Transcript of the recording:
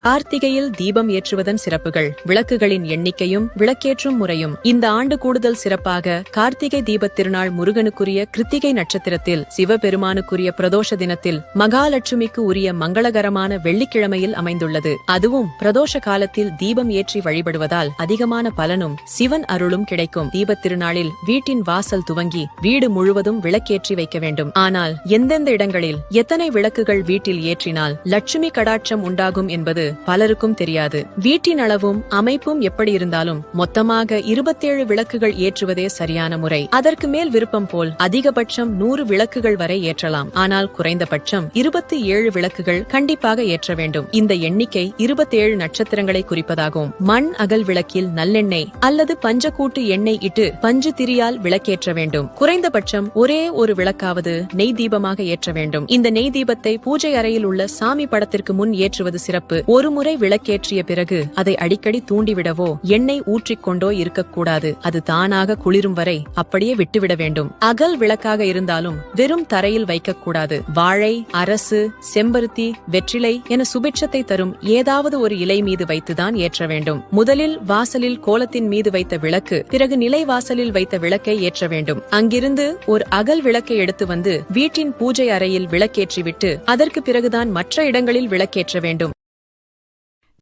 கார்த்திகையில் தீபம் ஏற்றுவதன் சிறப்புகள், விளக்குகளின் எண்ணிக்கையும் விளக்கேற்றும் முறையும். இந்த ஆண்டு கூடுதல் சிறப்பாக கார்த்திகை தீபத் திருநாள் முருகனுக்குரிய கிருத்திகை நட்சத்திரத்தில், சிவபெருமானுக்குரிய பிரதோஷ தினத்தில், மகாலட்சுமிக்கு உரிய மங்களகரமான வெள்ளிக்கிழமையில் அமைந்துள்ளது. அதுவும் பிரதோஷ காலத்தில் தீபம் ஏற்றி வழிபடுவதால் அதிகமான பலனும் சிவன் அருளும் கிடைக்கும். தீபத் திருநாளில் வீட்டின் வாசல் துவங்கி வீடு முழுவதும் விளக்கேற்றி வைக்க வேண்டும். ஆனால் எந்தெந்த இடங்களில் எத்தனை விளக்குகள் வீட்டில் ஏற்றினால் லட்சுமி கடாட்சம் உண்டாகும் என்பது பலருக்கும் தெரியாது. வீட்டின் அளவும் அமைப்பும் எப்படி இருந்தாலும் மொத்தமாக 27 விளக்குகள் ஏற்றுவதே சரியான முறை. அதற்கு மேல் விருப்பம் போல் அதிகபட்சம் 100 விளக்குகள் வரை ஏற்றலாம். ஆனால் குறைந்தபட்சம் 27 விளக்குகள் கண்டிப்பாக ஏற்ற வேண்டும். இந்த எண்ணிக்கை 27 நட்சத்திரங்களை குறிப்பதாகும். மண் அகல் விளக்கில் நல்லெண்ணெய் அல்லது பஞ்சக்கூட்டு எண்ணெய் இட்டு பஞ்சு திரியால் விளக்கேற்ற வேண்டும். குறைந்தபட்சம் ஒரே ஒரு விளக்காவது நெய் தீபமாக ஏற்ற வேண்டும். இந்த நெய் தீபத்தை பூஜை அறையில் உள்ள சாமி படத்திற்கு முன் ஏற்றுவது சிறப்பு. ஒருமுறை விளக்கேற்றிய பிறகு அதை அடிக்கடி தூண்டிவிடவோ எண்ணெய் ஊற்றிக்கொண்டோ இருக்கக்கூடாது. அது தானாக குளிரும் வரை அப்படியே விட்டுவிட வேண்டும். அகல் விளக்காக இருந்தாலும் வெறும் தரையில் வைக்கக்கூடாது. வாழை, அரசு, செம்பருத்தி, வெற்றிலை என சுபிட்சத்தை தரும் ஏதாவது ஒரு இலை மீது வைத்துதான் ஏற்ற வேண்டும். முதலில் வாசலில் கோலத்தின் மீது வைத்த விளக்கு, பிறகு நிலை வாசலில் வைத்த விளக்கை ஏற்ற வேண்டும். அங்கிருந்து ஒரு அகல் விளக்கை எடுத்து வந்து வீட்டின் பூஜை அறையில் விளக்கேற்றிவிட்டு அதற்கு பிறகுதான் மற்ற இடங்களில் விளக்கேற்ற வேண்டும்.